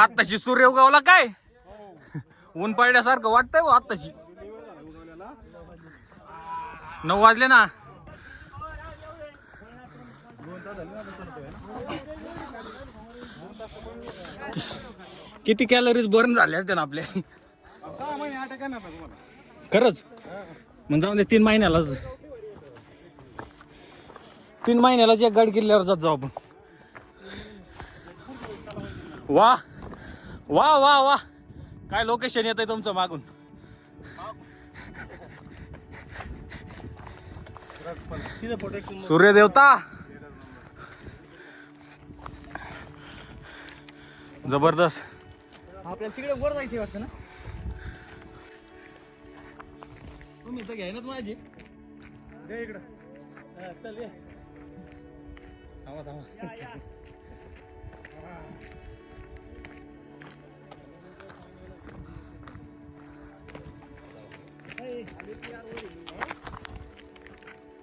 आत्ताशी सूर्य उगवला काय ऊन पडल्यासारखं वाटतंय हो आत्ताशी 9 वाजले ना. किती कॅलरीज बर्न झाले असते ना आपल्या. खरंच मग जाऊन दे 3 महिन्यालाच 3 महिन्यालाच एक गड किल्ल्यावर जात जाऊ आपण. वा वा वा वा काय लोकेशन येत आहे तुमचं मागून. सूर्यदेवता जबरदस्त. आपल्याला तिकडे वर जायचं वाटतं ना. तुम्ही तर घ्याय ना माझी इकडं. चल ये थांबा थांबा.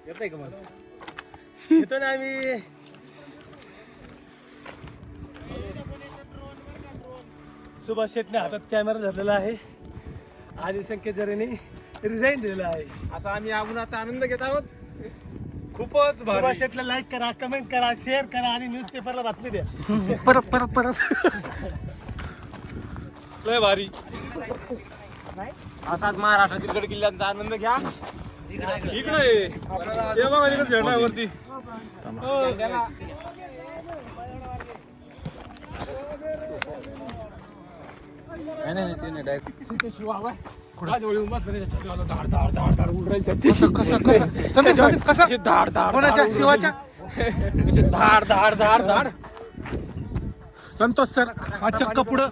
येतंय का मला. येतो ना आम्ही. सुभाष शेटने हातात कॅमेरा धरलेला आहे आणि संकेत जरेने रिझाईन दिलेला आहे. असा आम्ही आगुनाचा आनंद घेत आहोत. खूपच सुभाष शेटला लाईक करा, कमेंट करा, शेअर करा आणि न्यूजपेपरला बातमी द्या. परत परत परत लय भारी. असाच महाराष्ट्रातील गड किल्ल्यांचा आनंद घ्या. इकडे बघा तिकडे झेंडा वरती. नाही ते नाही डायरेक्ट शिवा कसं धाड धाड कोणाच्या शिवाच्या धाड धाड धाड धाड. संतोष सर हा चक्क पुढं.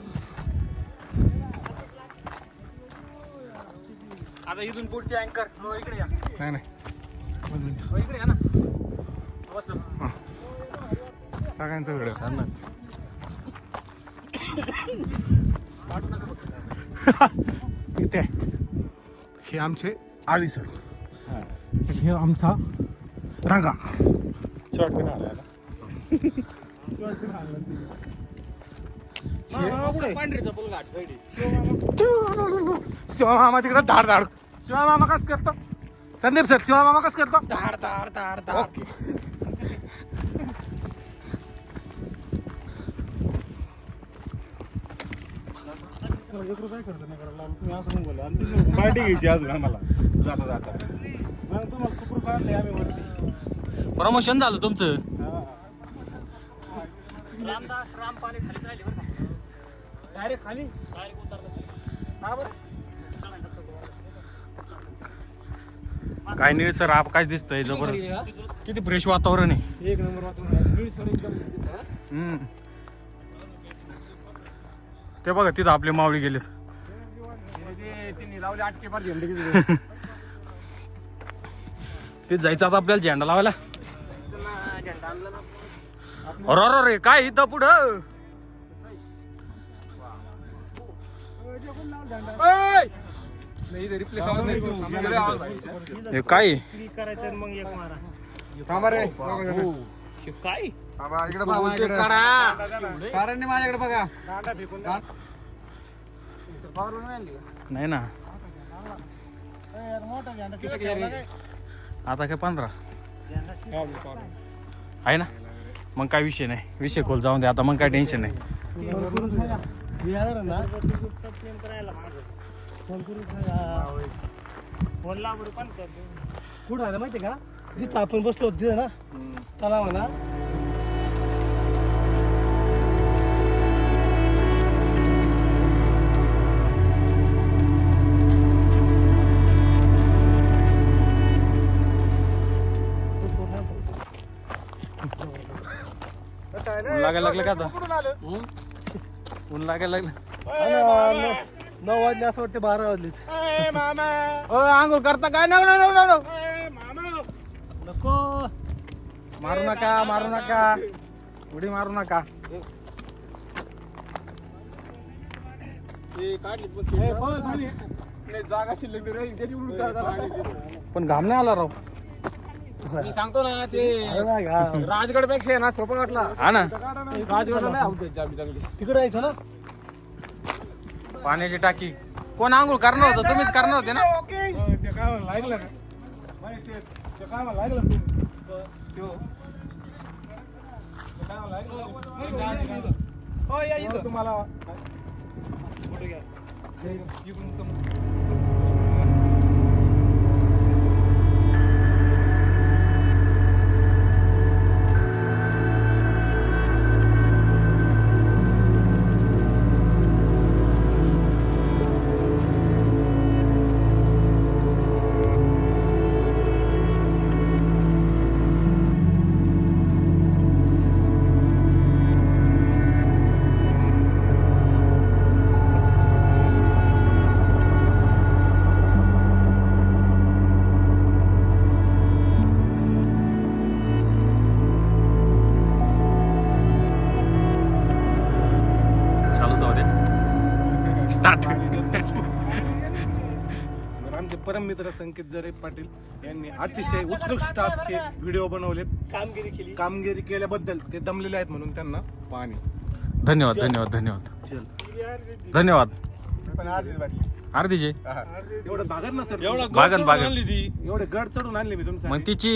आता इथून पुढचे अँकर लो इकडे या. नाही लो इकडे या ना. सगळ्यांचा व्हिडिओ इथे हे आमचे आळी सर, हे आमचा रांगा. पांढरीचा पुलघाट शिवमामा तिकडे धाड धाड. शिवमामा कस करतो संदीप सर. शिवमामा कस करतो धाड धाड धाड धाड. पार्टी घ्यायची अजून आम्हाला जाता जाता. तुम्हाला सुखरूप काढले आम्ही वरती. प्रमोशन झालं तुमचं. रामपाले खाली राहिले बरं का. डायरेक्ट खाली हा बरं. काय नाही सर आकाश दिसतंय जबरदस्त. किती फ्रेश वातावरण आहे. एक नंबर वातावरण. ते बघा तिथं आपले मावळी गेलेत. तिने लावले 8 पेपर झेंडे. ते जायचं आता आपल्याला झेंडा लावायला. अरे रे काय इथं पुढं हे काय करायचं मग एक मारा. थांबा रे काय इकडे बाबा इकडे कारण माझ्याकडे बघा. नाही ना आता काय 15 आहे ना. मग काय विषय नाही. विषय खोल जाऊन दे आता. मग काय टेन्शन नाही. कुठं आलं माहिती का जिथं आपण बसलो होतो ना त्याला म्हणा. ऊन लागायला लागलं का आता. ऊन लागायला लागलं. 9 वाजले असं वाटतं 12 वाजले. आंघोळ करता काय. नको मारू नका मारू नका उडी मारू नका. जागा शिल्लक राहील. पण घाम नाही आला राव. मी सांगतो ना ते राजगड पेक्षा ना सोपा वाटला. हा ना राजगडला नाही आवडत चांगली. तिकडे जायचं ना. पाण्याची टाकी. कोण आंघोळ करणार होतं? तुम्हीच करणार होते ना? ते काय म्हणलं ऐकलं का? ते काय म्हणलं ऐकलं तू? काय म्हणलं ऐकलं? हो या इथं तुम्हाला फोटो घ्या. चालू जाऊ दे. स्टार्ट. आमचे परममित्र संकेत जरे पाटील यांनी अतिशय उत्कृष्ट असे व्हिडिओ बनवलेत. कामगिरी केल्याबद्दल ते दमलेले आहेत म्हणून त्यांना पाणी. धन्यवाद धन्यवाद धन्यवाद चल धन्यवाद. पण अर्धी वाटली. अर्धीचे एवढं भागत ना सर. बागन बागन. एवढे गड चढून आणले मी तुमच्या. मग तिची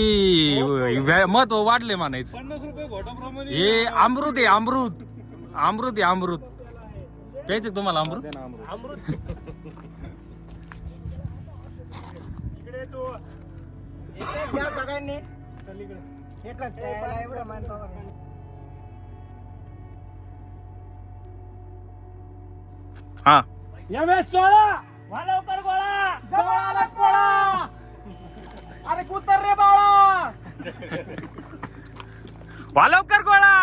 महत्व वाढले म्हणायचं. 50 रुपये घोटाप्रमाणे. हे अमृत आहे अमृत. अमृत आहे अमृत. प्यायचं का तुम्हाला अमृत? सगळ्यांनी एकच एवढं मानतो. हा लवकर गोळा जवळ पोळा. अरे कुतर रे बाळा. वालवकर गोळा.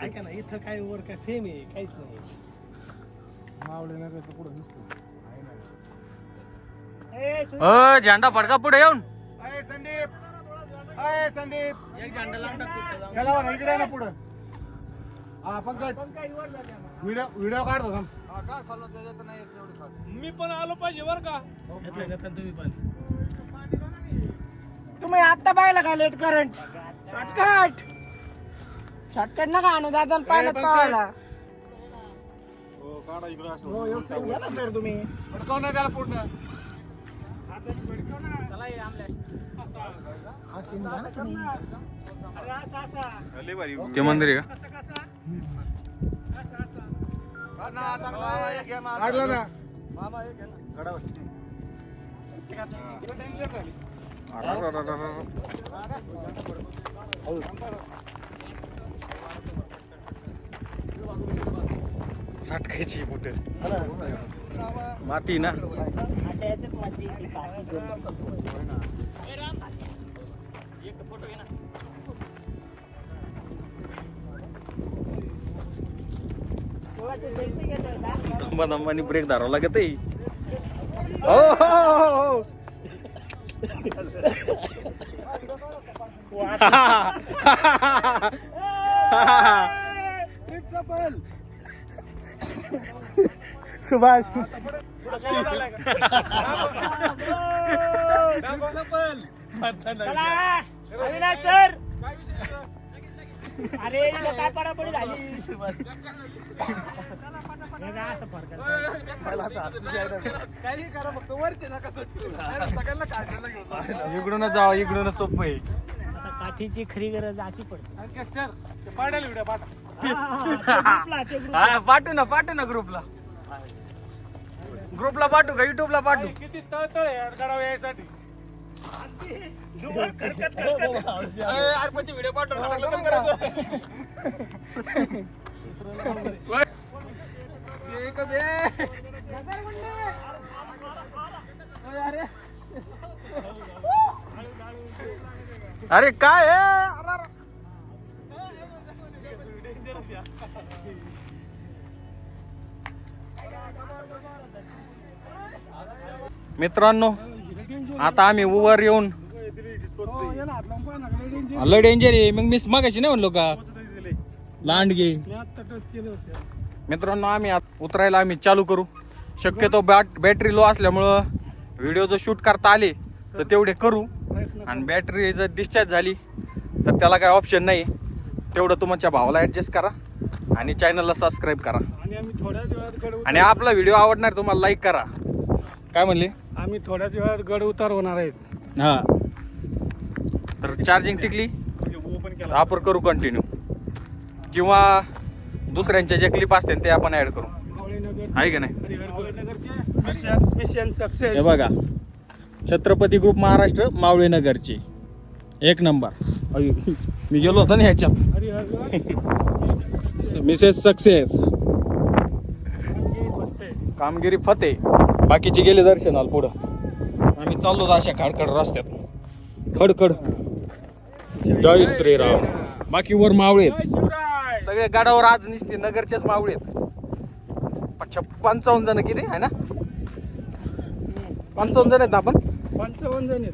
ऐका ना इथं काय वर काय सेम आहे काहीच नाही. झेंडा फडका पुढे येऊन. संदीप एक झेंडा लावून टाकतो. इकडे ना पुढं. हा पंकज व्हिडिओ काढतो थांब. काय खाल्लं त्याच्यात नाही एवढं खात. मी पण आलो पाहिजे बर का. तुम्ही पण तुम्ही आता पाहिलं का लेट करंट शॉर्टकट नका आणू दादा पाहिलं पाहायला. या ना सर तुम्ही. कोण आहे त्याला पूर्ण? हा सीन घ्या ना तुम्ही. ते मंदिर आहे का? काढलं ना. साठकायची बुट. माती ना. अशा याच्यात माझी दंबा दंबानी ब्रेक धरावं लागत आहे. हो सुभाष अविनाश सर. अरे काय पडापडी झाली. इकडूनच जावं. इकडूनच सोपं आहे. काठीची खरी गरज अशी पडते. संकेत सर ते पाडायला व्हिडिओ पाठा. हा पाठवू ना ग्रुपला पाठवू का युट्यूबला पाठवू. किती तळतळ आहे यार गडावर यायसाठी. व्हिडिओ पाठव अरे काय आहे? मित्रांनो आता आम्ही वर येऊन लय डेंजर आहे. मग मी मगाशी नाही म्हणलो का लांडगे. मित्रांनो आम्ही उतरायला आम्ही चालू करू. शक्यतो बॅटरी लो असल्यामुळं व्हिडिओ जर शूट करता आले तर तेवढे करू. आणि बॅटरी जर डिस्चार्ज झाली तर त्याला काय ऑप्शन नाही. तेवढं तुमच्या भावाला ॲडजस्ट करा आणि चॅनलला सबस्क्राईब करा. आणि आपला व्हिडिओ आवडणार तुम्हाला लाईक करा. काय म्हणले? आम्ही थोड्याच वेळात गड उतार होणार आहेत. हा तर चार्जिंग टिकली तर आपण करू कंटिन्यू, किंवा दुसऱ्यांच्या जे क्लिप असते ते आपण ऍड करू. आहे का नाही? Mission success. हे बघा छत्रपती ग्रुप महाराष्ट्र मावळे नगरचे 1 नंबर. मी गेलो होतो ना ह्याच्यात. मिसेस सक्सेस कामगिरी फते. बाकीचे गेले दर्शनाला पुढं. आम्ही चाललो अशा खडखड रस्त्यात खडखड. जय श्रीराम. बाकी वर मावळे सगळे गडावर आज निसते नगरचेच मावळे. 55 जण किती आहे ना? 55 जण आहेत आपण. 55 जण आहेत.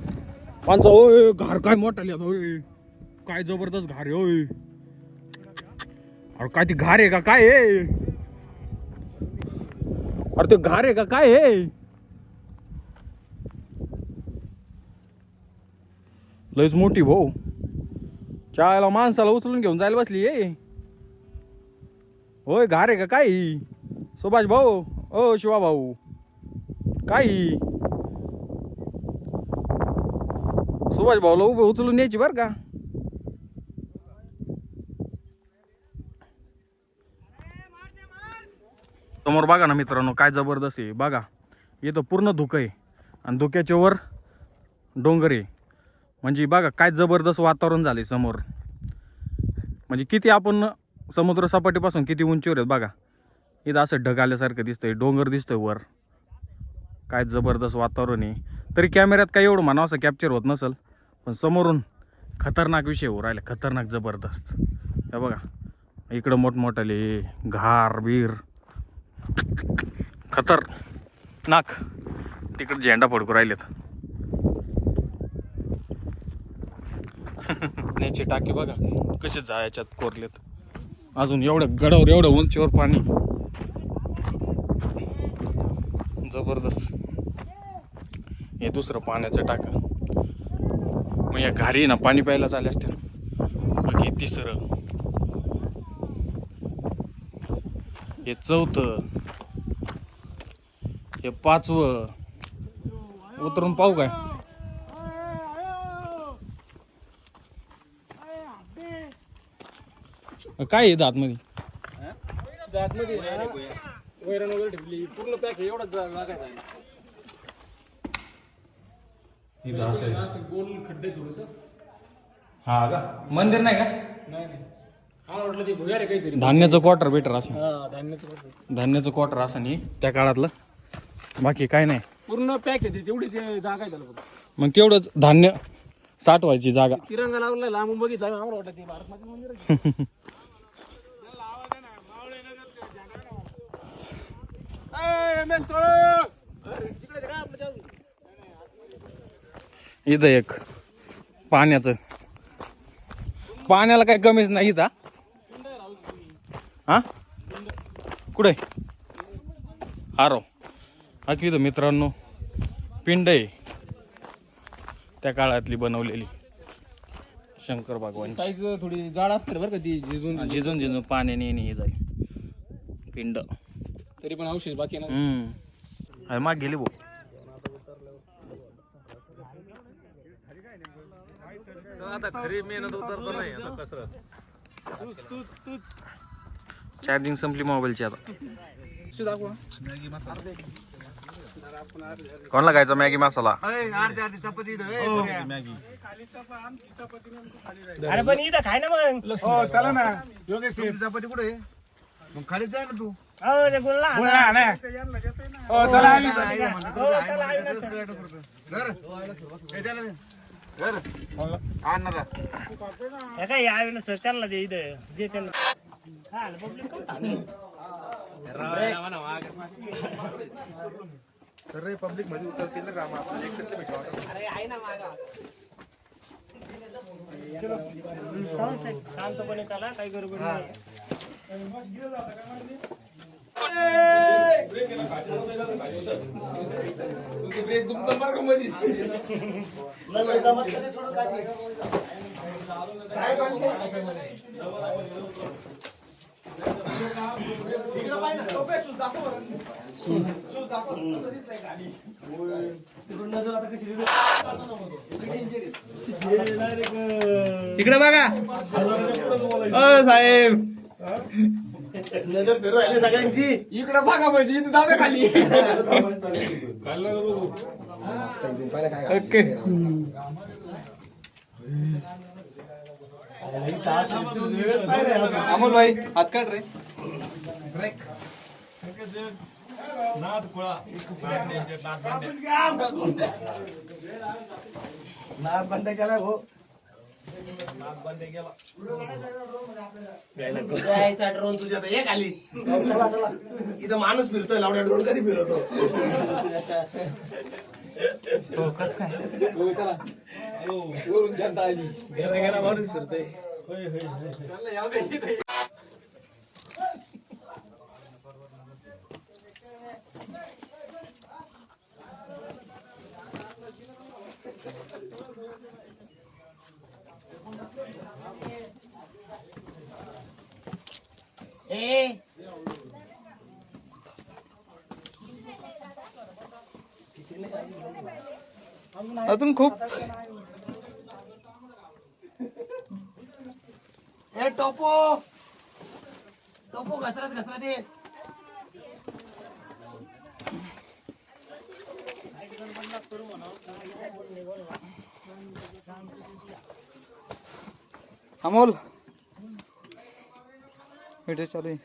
55. ओय घार काय मोठा लिहा. ओय काय जबरदस्त घार आहे. ओय अरे काय ती घार आहे का काय आहे? अरे ते घार आहे का काय आहे? लयच मोठी भाऊ. चायला माणसाला उचलून घेऊन जायला बसली ये. होय घार आहे का काय? सुभाष भाऊ. ओ शिवा भाऊ काय? सुभाष भाऊला उभं उचलून न्यायची बर का. समोर बघा ना मित्रांनो काय जबरदस्त आहे. बघा इथं पूर्ण धुकं आहे आणि धुक्याच्या वर डोंगर आहे. म्हणजे बघा काय जबरदस्त वातावरण झाले समोर. म्हणजे किती आपण समुद्र सपाटीपासून किती उंचीवर आहेत बघा. इथं असं ढग आल्यासारखं दिसतंय. डोंगर दिसतोय वर. काय जबरदस्त वातावरण आहे. तरी कॅमेऱ्यात काय एवढं म्हणावं असं कॅप्चर होत नसेल, पण समोरून खतरनाक विषय हो राहिला. खतरनाक जबरदस्त. हे बघा इकडं मोठमोठाले घार बीर खतरनाक. तिकडे झेंडा फडकू राहिलेत. पाण्याची टाकी बघा कसे जायच्यात कोरलेत. अजून एवढं गडावर एवढं उंचीवर पाणी जबरदस्त. हे दुसरं पाण्याचं टाका. मग या घारी ना पाणी प्यायला चालले असते. मग हे तिसरं, हे चौथं, हे 5वं. उतरून पाहू काय? काय आहे आतमध्ये? आतमध्ये वैरण वगैरे ठेवली पूर्ण पॅक. एवढा लागायचा इथं असं गोल खड्डे थोडस. हा का मंदिर नाही का? नाही हा वाटलं ते भुयार आहे काहीतरी. धान्याचं क्वार्टर बेटर असं. हा धान्याचं धान्याचं क्वार्टर असं नाही त्या काळातलं. बाकी काय नाही. पूर्ण पॅक येते तेवढीच जागा आहे त्याला फक्त. मग तेवढंच धान्य साठवायची जागा. तिरंगा लावला लांबून बघितला आम्हाला वाटलं ते भारतमाता मंदिर आहे. इथं एक पाण्याचं. पाण्याला काही कमीच नाही इथं. हा कुठे हारो बाकी इथं मित्रांनो पिंड आहे त्या काळातली बनवलेली. शंकर भगवान साईज थोडी जाड असते बरं का ती. झिजून झिजून झिजून पाण्याने हे झाली पिंड. तरी पण अवशेष बाकी ना. अरे माग गेली भाऊ. आता खरी मेहनत उतरतो नाही आता कसरत. चार्जिंग संपली मोबाईलची आता. कोणाला खायचा मॅगी मसाला? अरे पण इथं खाय ना मग. हो चला ना योगेश चपाती कुठे मग खालीच जाय ना तू. हो ते गुल्ला बोल ना ना. हो चला आम्ही. हे काय यावेळेला सर त्यांना दे इथं दे त्यांना. हा पब्लिक तर रे पब्लिक मध्ये उतरतील ना रामा आपण एकत्र भेटावं. शांतपणे चला काही गडबड नाही. इकडे बघा साहेब. नजर फिरू राहिली सगळ्यांची. इकडे बघा म्हणजे इथे जाऊ दे खाली. अमोल भाई हात काढ रे. नाद बंद केलाय भाऊ. यायचा ड्रोन तुझ्या तर एक आली. चला चला इथं माणूस फिरतोय लावड्या ड्रोन कधी फिरवतो. माणूस फिरतोय. अजून खूप. ए टोपो टोपो घसरत घसरत ये. अमोल व्हिडिओ चालू आहे.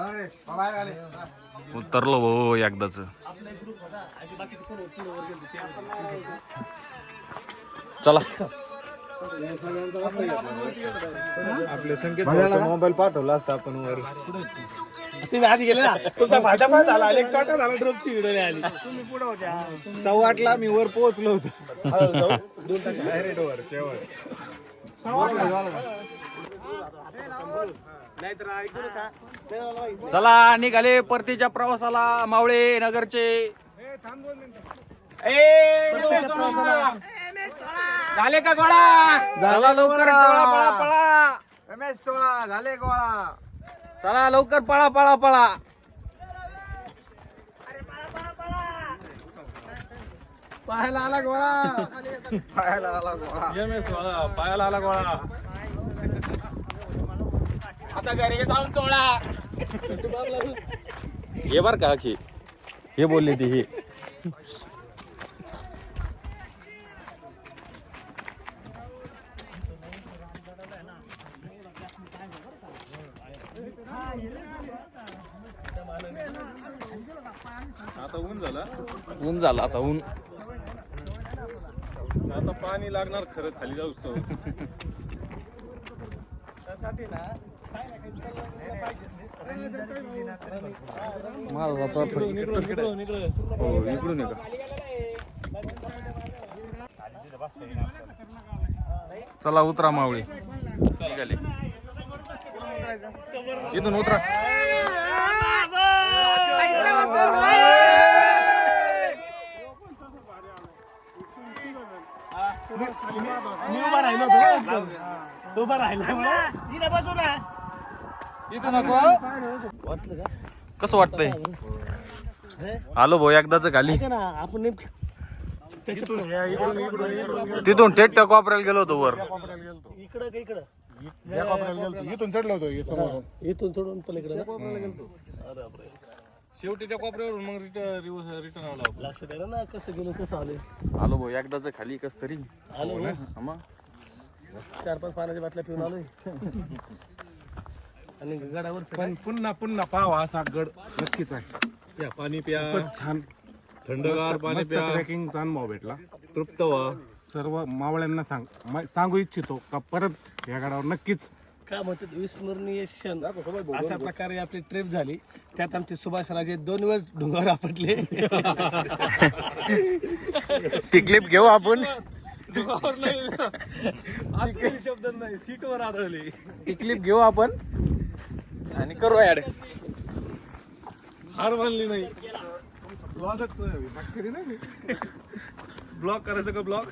अरे बाबा आले. उतरलो भाऊ एकदाच. चला आपल्या संकेत मोबाईल पाठवला असता आपण वर. तुम्ही आधी गेले ना. तुमचा फायदा पण झाला. एक तोटा झाला. ड्रोपची व्हिडिओ नाही आली. तुम्ही पुढे होत्या. 8:15 मी वर पोहोचलो होतो. डायरेक्ट वर जेवण. चला निघाले परतीच्या प्रवासाला मावळे नगरचे. झाले का गोळा? चला लवकर पळा पळा पळा. रमेश 16 झाले गोळा. चला लवकर पळा पळा पळा. पाहायला आला गोळा. पाहायला आला गोळा. पायाला आला गोळा. आता घरी जाऊन चोळा. हे बर का की हे बोलले ती हे. आता ऊन झाला. ऊन झालं आता ऊन. आता पाणी लागणार खरं खाली जाऊस तो. माझा आता हो इकडून आहे का. चला उतरा मावळी. निघाले इथून उतरा. उभा राहिला मला. इथं बसू ना. इथं नको वाटलं का? कसं वाटतंय आलो भाऊ एकदाच खाली ऐका ना, आपण नेमकं तिथून थेट त्या कोपऱ्याला गेलो होतो वर इकडं का इकडं? या कोपऱ्याला गेलतो. इथून चढलो होतो हे समोर. इथून सोडून पलीकडे ना? अरे बापरे. शेवटी त्या कोपऱ्यावरून मग रिटर्न आला लक्षात आहे ना कसं गेलो कसं आलो. आलो भाऊ एकदाच खाली कस तरी आलो ना. मग 4-5 पाण्याच्या बाटल्या पिऊन आलोय. आणि गडावर पण पुन्हा पुन्हा पाव असा गड नक्कीच आहे. या पाणी प्या खूपच छान थंडगार पाणी मस्त प्या ट्रेकिंगचा अनुभव भेटला. तृप्त व्हा. सर्व मावळ्यांना सांगू इच्छितो का परत या गडावर नक्कीच काय म्हणतात विस्मरणीय क्षण अशा प्रकारे आपली ट्रिप झाली. त्यात आमचे सुभाष राजे 2 वेळेस डोंगर आपटले. ती क्लिप घेऊ आपण शब्द नाही सीटवर आढळले. ती क्लिप घेऊ आपण आणि करू ऍड हार मानली नाही. ब्लॉक करायचं का ब्लॉक?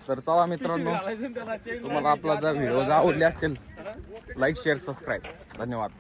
तर चला मित्रांनो तुम्हाला आपला जर व्हिडिओ आवडले असतील लाईक शेअर सबस्क्राईब धन्यवाद.